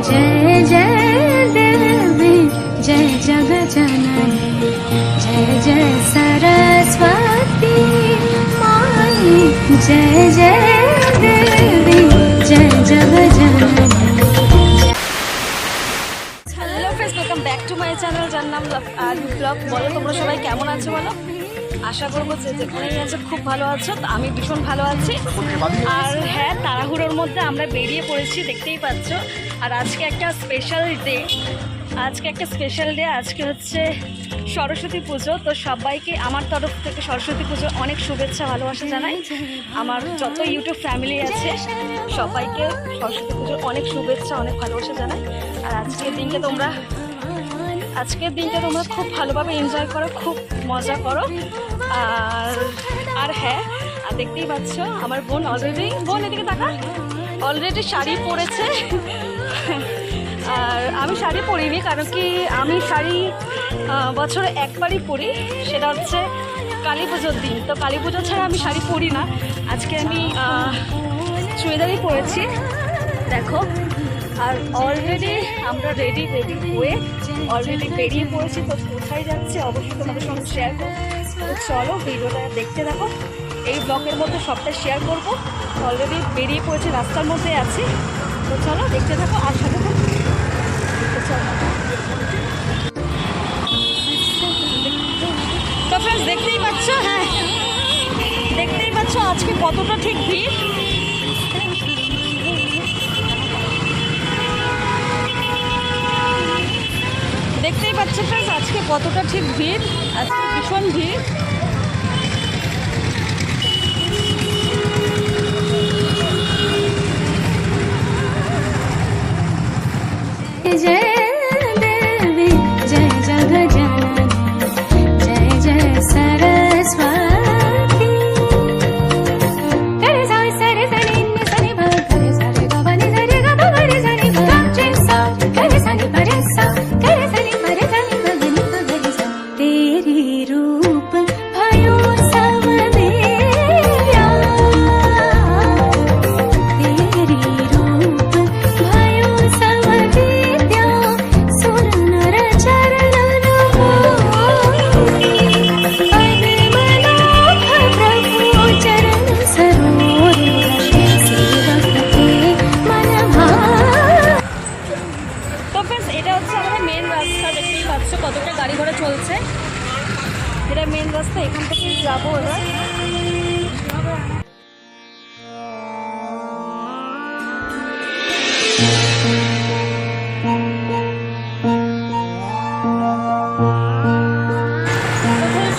जय जय देवी जय जगजननी जय जय सरस्वती माई जय जय देवी जय जगजननी। Hello friends, welcome back to my channel, যার নাম আরবি ব্লগ। বলো তোমরা সবাই কেমন আছো বলো? আশা করবো যে যেখানেই আছো খুব ভালো আছো। তো আমি ভীষণ ভালো আছি। আর হ্যাঁ, তাড়াহুড়োর মধ্যে আমরা বেরিয়ে পড়েছি, দেখতেই পাচ্ছ। আর আজকে একটা স্পেশাল ডে, আজকে হচ্ছে সরস্বতী পুজো। তো সবাইকে আমার তরফ থেকে সরস্বতী পুজো অনেক শুভেচ্ছা ভালোবাসা জানাই। আমার যত ইউটিউব ফ্যামিলি আছে সবাইকে সরস্বতী পুজোর অনেক শুভেচ্ছা, অনেক ভালোবাসা জানাই। আর আজকের দিনকে তোমরা খুব ভালোভাবে এনজয় করো, খুব মজা করো। আর হ্যাঁ, আর দেখতেই পাচ্ছ আমার বোন এদিকে তাকা, অলরেডি শাড়ি পরেছে। আর আমি শাড়ি পরিনি, কারণ কি আমি শাড়ি বছরে একবারই পরি, সেটা হচ্ছে কালী পুজোর দিন। তো কালী পুজো ছাড়া আমি শাড়ি পরি না। আজকে আমি চুড়িদারই পরেছি, দেখো। আর অলরেডি আমরা রেডি হয়ে অলরেডি বেরিয়ে পড়েছি। তো কোথায় যাচ্ছে অবশ্যই তোমাদের সঙ্গে শেয়ার করবো। তো চলো ভিডিওটা দেখতে থাকো, এই ব্লগের মধ্যে সবটা শেয়ার করবো। অলরেডি বেরিয়ে পড়েছি, রাস্তার মধ্যে আছি। তো চলো দেখতে থাকো আর সাথে থাকো। তো ফ্রেন্ডস দেখতেই পাচ্ছ, হ্যাঁ দেখতেই পাচ্ছ আজকে কতটা ঠিক ভিড়। দেখতেই পাচ্ছ ফ্রেন্ডস আজকে কতটা ঠিক ভিড়, আজকে ভীষণ ভিড়। जय देवी जय जगजननी जय जय सरस्वती। करे सा सरे सनि नि सनि भ करे सरे ग बनि सरे ग भ गरे सनि भ ग सा करे सनि परे सा करे सनि परे सनि भ गनि भ गरे सा। तेरी रूप भयो सब देव्या, तेरी रूप भयो सब देव्या, सुर नर चरण प्रभु चरण सरोज सेवक के मन भाव। তো ফ্রেন্ডস এটা হচ্ছে আমাদের মেন রাস্তা, দেখতেই পাচ্ছ কতটা গাড়ি ঘোড়া চলছে। এটা মেন রাস্তা, এখান থেকে যাবো এবার।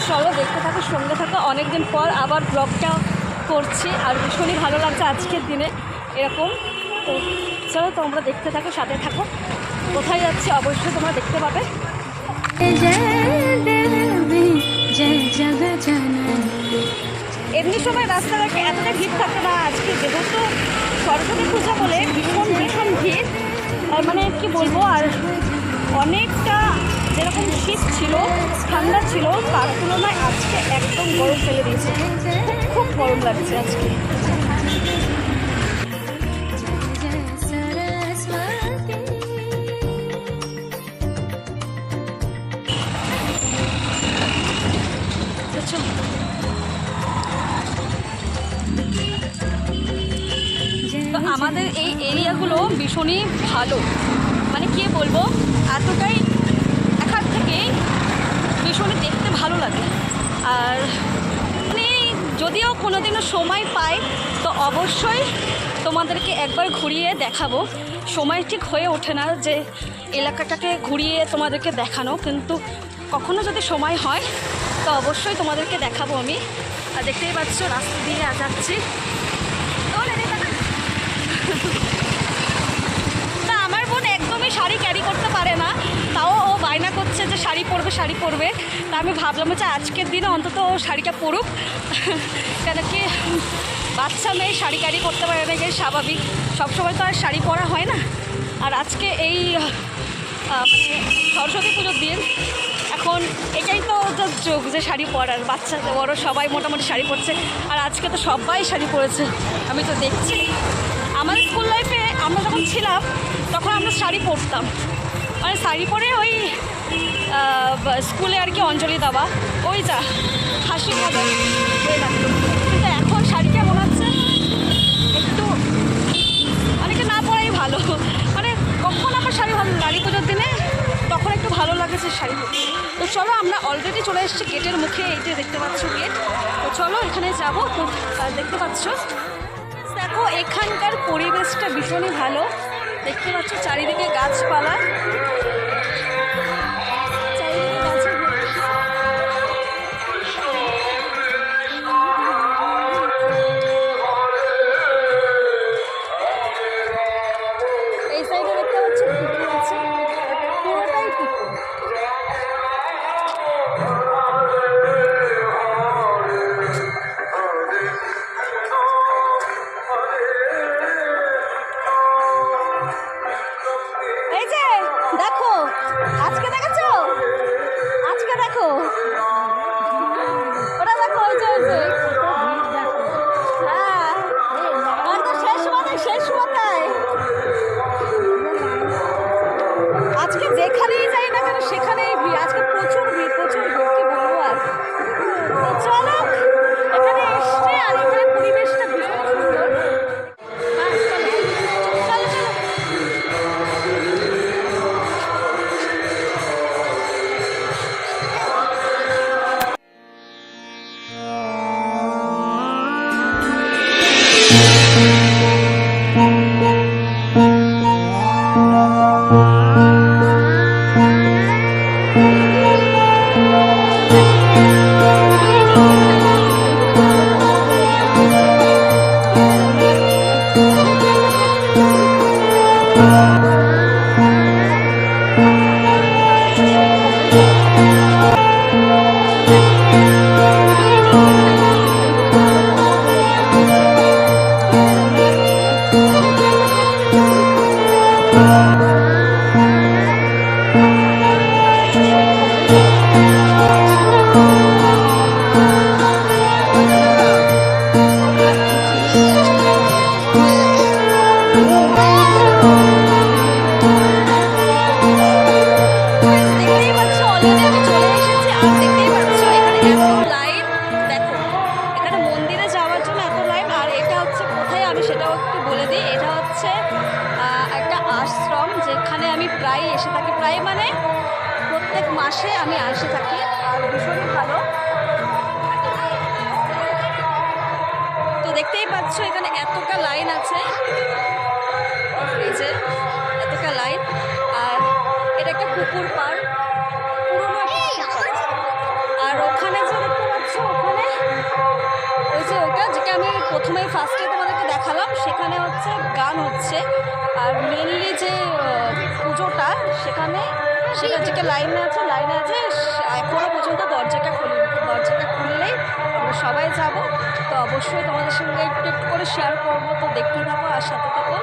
চলো দেখতে থাকো, সঙ্গে থাকো। অনেকদিন পর আবার ব্লগটা করছি, আর ভীষণই ভালো লাগছে আজকের দিনে এরকম। তো চলো তোমরা দেখতে থাকো, সাথে থাকো। কোথায় যাচ্ছি অবশ্যই তোমরা দেখতে পাবে। जय देवी जय जगजननी। এমনি সময় রাস্তাঘাটে এতটা ভিড় থাকে না, আজকে যেহেতু সরস্বতী পূজা বলে ভীষণ ভিড়। আর মানে কি বলবো, আর অনেকটা যেরকম শীত ছিল, ঠান্ডা ছিল, তার তুলনায় আজকে একদম গরম ফেলে দিয়েছে। খুব গরম লাগছে আজকে। তো আমাদের এই এরিয়াগুলো ভীষণই ভালো, মানে কি বলবো, এতটাই এখান থেকে ভীষণই দেখতে ভালো লাগে। আর মানে যদিও কোনোদিনও সময় পাই তো অবশ্যই তোমাদেরকে একবার ঘুরিয়ে দেখাবো। সময় ঠিক হয়ে ওঠে না যে এলাকাটাকে ঘুরিয়ে তোমাদেরকে দেখানো, কিন্তু কখনো যদি সময় হয় তো অবশ্যই তোমাদেরকে দেখাবো আমি। আর দেখতেই পাচ্ছ রাস্তা দিয়ে যাচ্ছি। তা আমার বোন একদমই শাড়ি ক্যারি করতে পারে না, তাও ও বায়না করছে যে শাড়ি পরবে। তা আমি ভাবলাম যে আজকের দিনে অন্তত ও শাড়িটা পরুক, কেন কি বাচ্চা মেয়ে শাড়ি ক্যারি করতে পারে না, এটাই স্বাভাবিক। সবসময় তো আর শাড়ি পরা হয় না। আর আজকে এই মানে সরস্বতী পুজোর দিন, এখন এটাই তো যোগ যে শাড়ি পরার, বাচ্চা বড় সবাই মোটামুটি শাড়ি পরছে। আর আজকে তো সবাই শাড়ি পরেছে, আমি তো দেখছি। আমাদের স্কুল লাইফে আমরা যখন ছিলাম তখন আমরা শাড়ি পরতাম, মানে শাড়ি পরে ওই স্কুলে আর কি অঞ্জলি দেওয়া, ওই যা হাসি মজা হয়ে থাকতো। কিন্তু এখন শাড়ি কেমন হচ্ছে একটু অনেকে না পরাই ভালো, মানে কখন আমার শাড়ি ভালো কালী পুজোর দিনে তখন একটু ভালো লাগেছে শাড়ি পরতে। তো চলো আমরা অলরেডি চলে এসেছি গেটের মুখে, এই যে দেখতে পাচ্ছ গেট। তো চলো এখানে যাবো। তো দেখতে পাচ্ছ, দেখো এখানকার পরিবেশটা ভীষণই ভালো, দেখতে পাচ্ছ চারিদিকে গাছপালা, চারিদিকে গাছের এই সাইডে দেখতে পাচ্ছ পুকুর আছে, পুরোটাই পুকুর। এই যে দেখো, আজকে দেখেছো, আজকে দেখো ওটা দেখো, ওই যে হ্যাঁ একদম শেষ মাথায় আজকে যেখানেই যাই না কেন সেখানেই ভিড়, আজকে প্রচুর ভিড় কি বলবো আর। তো চলো এখানে এসছে, আর এখানে পরিবেশটা ভীষণ সুন্দর। চলো চলো সেটাও একটু বলে দিই। এটা হচ্ছে একটা আশ্রম, যেখানে আমি প্রায় এসে থাকি, প্রায় মানে প্রত্যেক মাসে আমি এসে থাকি, আর ভীষণই ভালো। তো দেখতেই পাচ্ছ এখানে এতটা লাইন আছে, এই যে এতটা লাইন। আর এটা একটা পুকুর পাড়, পুরোনো একটা পুকুর পাড়। আর ওখানে যে দেখতে পাচ্ছ, ওখানে ওই যে ওটা যেটা আমি প্রথমেই ফার্স্টে তোমাদেরকে দেখালাম, সেখানে হচ্ছে গান হচ্ছে। আর মেনলি যে পুজোটা সেখানে, সেটা যেটা লাইনে আছে এখনও পর্যন্ত দরজাটা খুললেই আমরা সবাই যাব। তো অবশ্যই তোমাদের সঙ্গে একটু একটু করে শেয়ার করবো, তো দেখতে থাকো আর সাথে থাকো।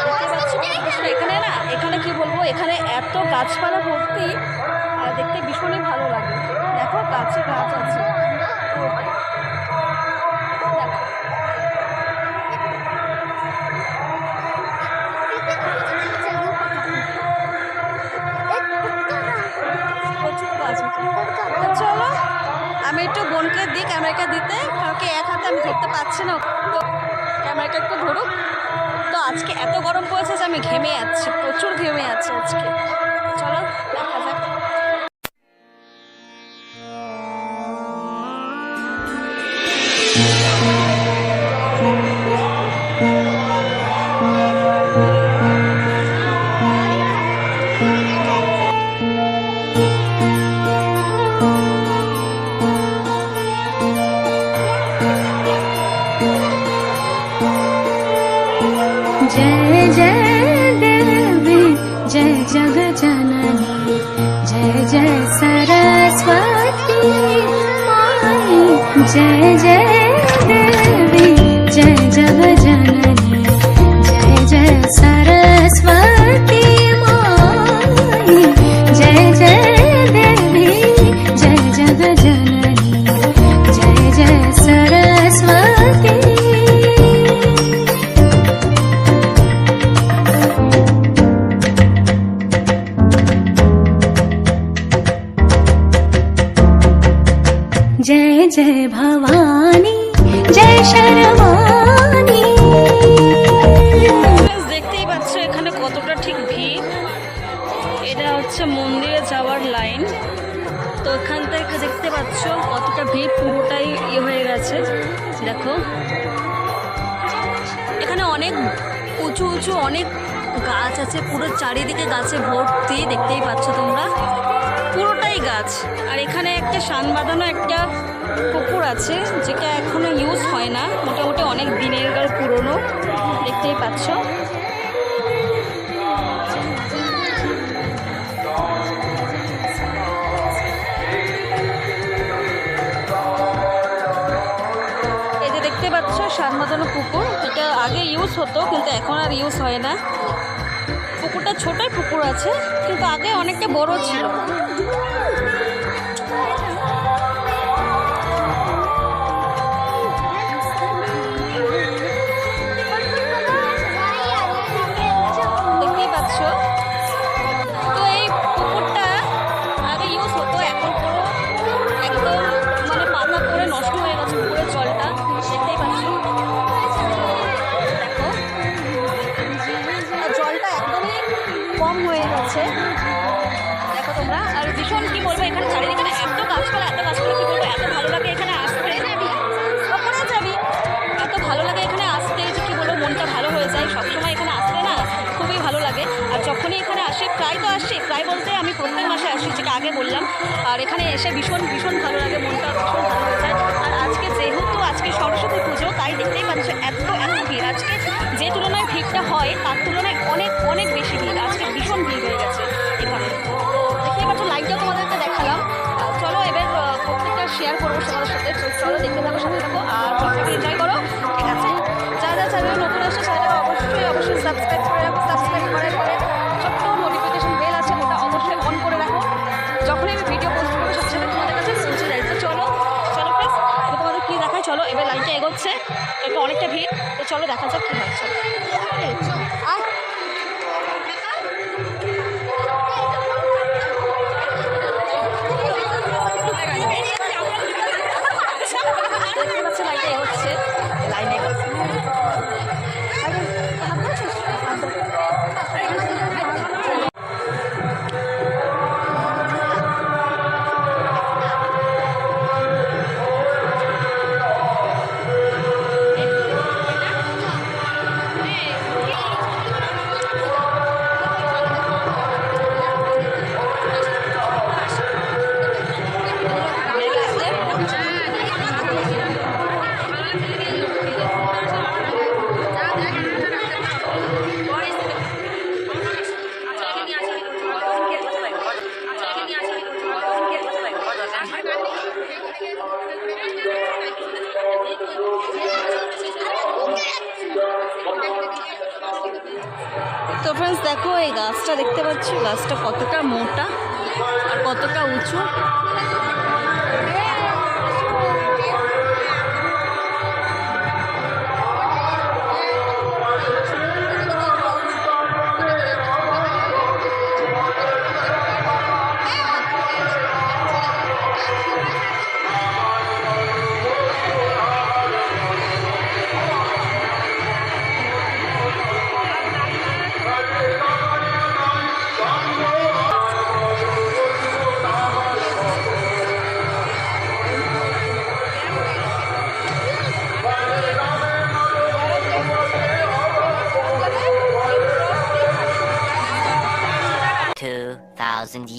দেখতে পাচ্ছ এখানে কি বলবো, এখানে এত গাছপালা ভর্তি, আর দেখতে ভীষণই ভালো লাগে। দেখো গাছে গাছ আছে, চলো আমি একটু বোনকে দিই ক্যামেরাটা দিতে, কারণ এক হাতে আমি ধরতে পারছি না, তো ক্যামেরাটা একটু ধরুক। তো আজকে এত গরম পড়েছে যে আমি ঘেমে যাচ্ছি, প্রচুর ঘেমে যাচ্ছে আজকে। চলো দেখা যাক। जय जय देवी जय जग जननी जय जय सरस्वती माई, जय जय देवी जय जग जननी जय जय सरस्वती माई, जय जय देवी जय जग जननी जय जय सरस्वती। जय भवानी जय शर्वाणी। দেখতেই পাচ্ছ এখানে কতটা ঠিক ভিড়। এটা হচ্ছে মন্দিরে যাওয়ার লাইন। তো এখান থেকে দেখতে পাচ্ছ কতটা ভিড়, পুরোটাই হয়ে গেছে। দেখো এখানে অনেক উঁচু উঁচু অনেক গাছ আছে, পুরো চারিদিকে গাছে ভর্তি, দেখতেই পাচ্ছ তোমরা, পুরোটাই গাছ। আর এখানে একটা শান বাঁধানো একটা পুকুর আছে, যেটা এখনো ইউজ হয় না, মোটামুটি অনেক দিনের পুরনো, দেখতেই পাচ্ছ। এই যে দেখতে পাচ্ছ শান বাঁধানো পুকুর, এটা আগে ইউজ হতো কিন্তু এখন আর ইউজ হয় না। পুকুরটা ছোটই পুকুর আছে কিন্তু আগে অনেকটা বড় ছিল। দেখতেই পাচ্ছ। তো এই পুকুরটা আগে ইউজ হতো, এখন পুরো একদম মানে পাতা পড়ে নষ্ট হয়ে গেছে পুকুরের জলটা, দেখতেই পাচ্ছ। দেখো আর জলটা একদমই কম হয়ে গেছে, দেখো তোমরা। আর ভীষণ কি বলবো, এখানে চারিদিকে না এত গাছপালা কি বলবো, এত ভালো লাগে এখানে আসতে। ওপরে যাবি, এত ভালো লাগে এখানে আসতে যে কি বলবো, মনটা ভালো হয়ে যায়। সবসময় এখানে আসলে না খুবই ভালো লাগে। আর যখনই এখানে আসি, প্রায় তো আসি, প্রায় বলতে আমি প্রত্যেক মাসে আসি, যেটা আগে বললাম। আর এখানে এসে ভীষণ ভীষণ ভালো লাগে, মনটা ভীষণ ভালো হয়ে যায়। আর আজকে যেহেতু আজকে সরস্বতী পুজো, তাই দেখতেই পাচ্ছ এত ভিড়। আজকে যে তুলনায় ভিড়টা হয় তার তুলনায় অনেক অনেক বেশি ভিড়। আজকে ভীষণ ভিড় হয়ে গেছে এখানে। তো দেখতেই পাচ্ছ, লাইভটাও তোমাদেরকে দেখালাম। চলো এবার প্রত্যেকটা শেয়ার করবো সবার সাথে। চলো দেখতে থাকো, সাথে থাকো আর ভিডিওটা এনজয় করো, ঠিক আছে? যারা চ্যানেলে নতুন আসছে চ্যানেলটা অবশ্যই সাবস্ক্রাইব করে রাখো। সাবস্ক্রাইব করার পরে ছোট্ট নোটিফিকেশন বেল আছে, ওটা অবশ্যই অন করে রাখো। যখনই আমি ভিডিও পোস্ট করবো সাথে সাথে তোমাদের কাছে পৌঁছে যায়। তো চলো প্লিজ, এবার তোমাদের কী দেখায়, চলো এবার লাইনটা এগোচ্ছে, একটু অনেকটা ভিড়। তো চলো দেখা যাক কী হয়। চলো আর দেখতে পাচ্ছি লাইনটা এগোচ্ছে, লাইনে এগোচ্ছে। তো ফ্রেন্ডস দেখো, এই গাছটা দেখতে পাচ্ছ, গাছটা কতটা মোটা আর কতটা উঁচু।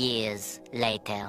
Years later.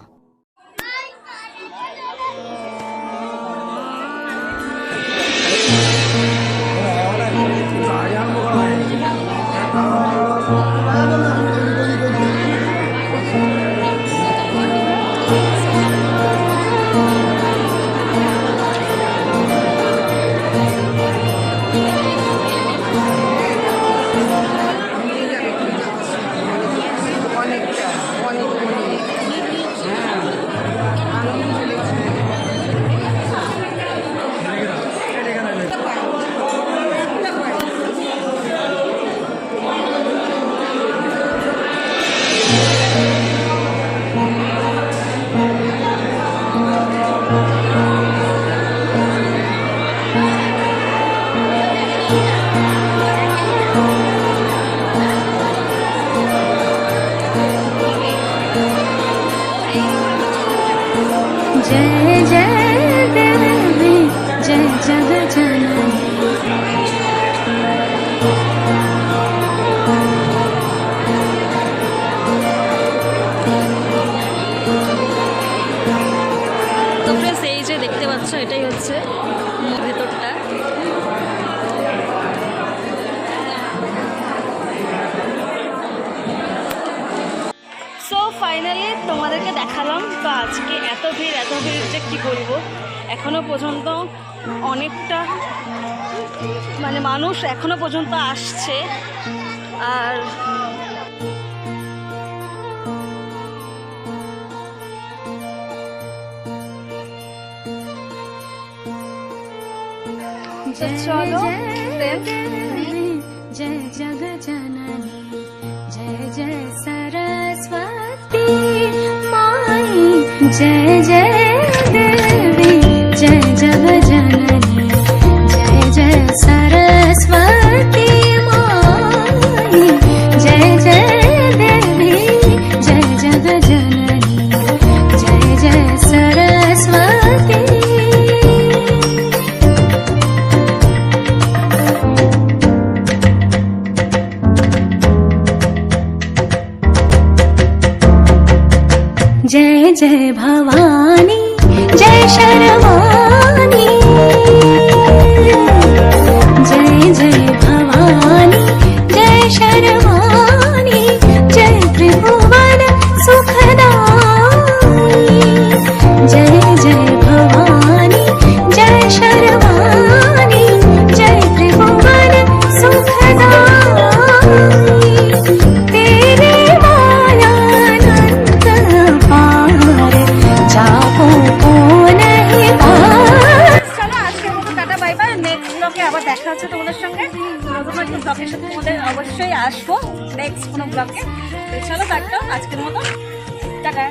আজকে এত ভিড় যে কী বলবো। এখনো পর্যন্ত অনেকটা মানে মানুষ এখনো পর্যন্ত আসছে। আর তো চলো friends, जय जग जननी जय जय सरस्वती माई जय जय देवी जय जग जननी जय जय सरस्वती माई जय जय देवी जय जग जननी जय जय सरस्वती जय जय भवानी जय शर्वाणी जय जय भवानी जय शर्वाणी जय त्रिभुवन सुखदाई जय जय भवानी जय शर्वाणी जय त्रिभुवन सुखदाई तेरे मायानंद पार जाओ को नहीं पार চলো আজকের মতো টাটা বাই বাই। নেক্সট ব্লগে আবার দেখা হচ্ছে তোমাদের সঙ্গে। নতুন একটা ব্লগের সাথে তোমাদের অবশ্যই আসবো নেক্সট কোনো ব্লগে। চলো টাটা, আজকের মতো টাটা।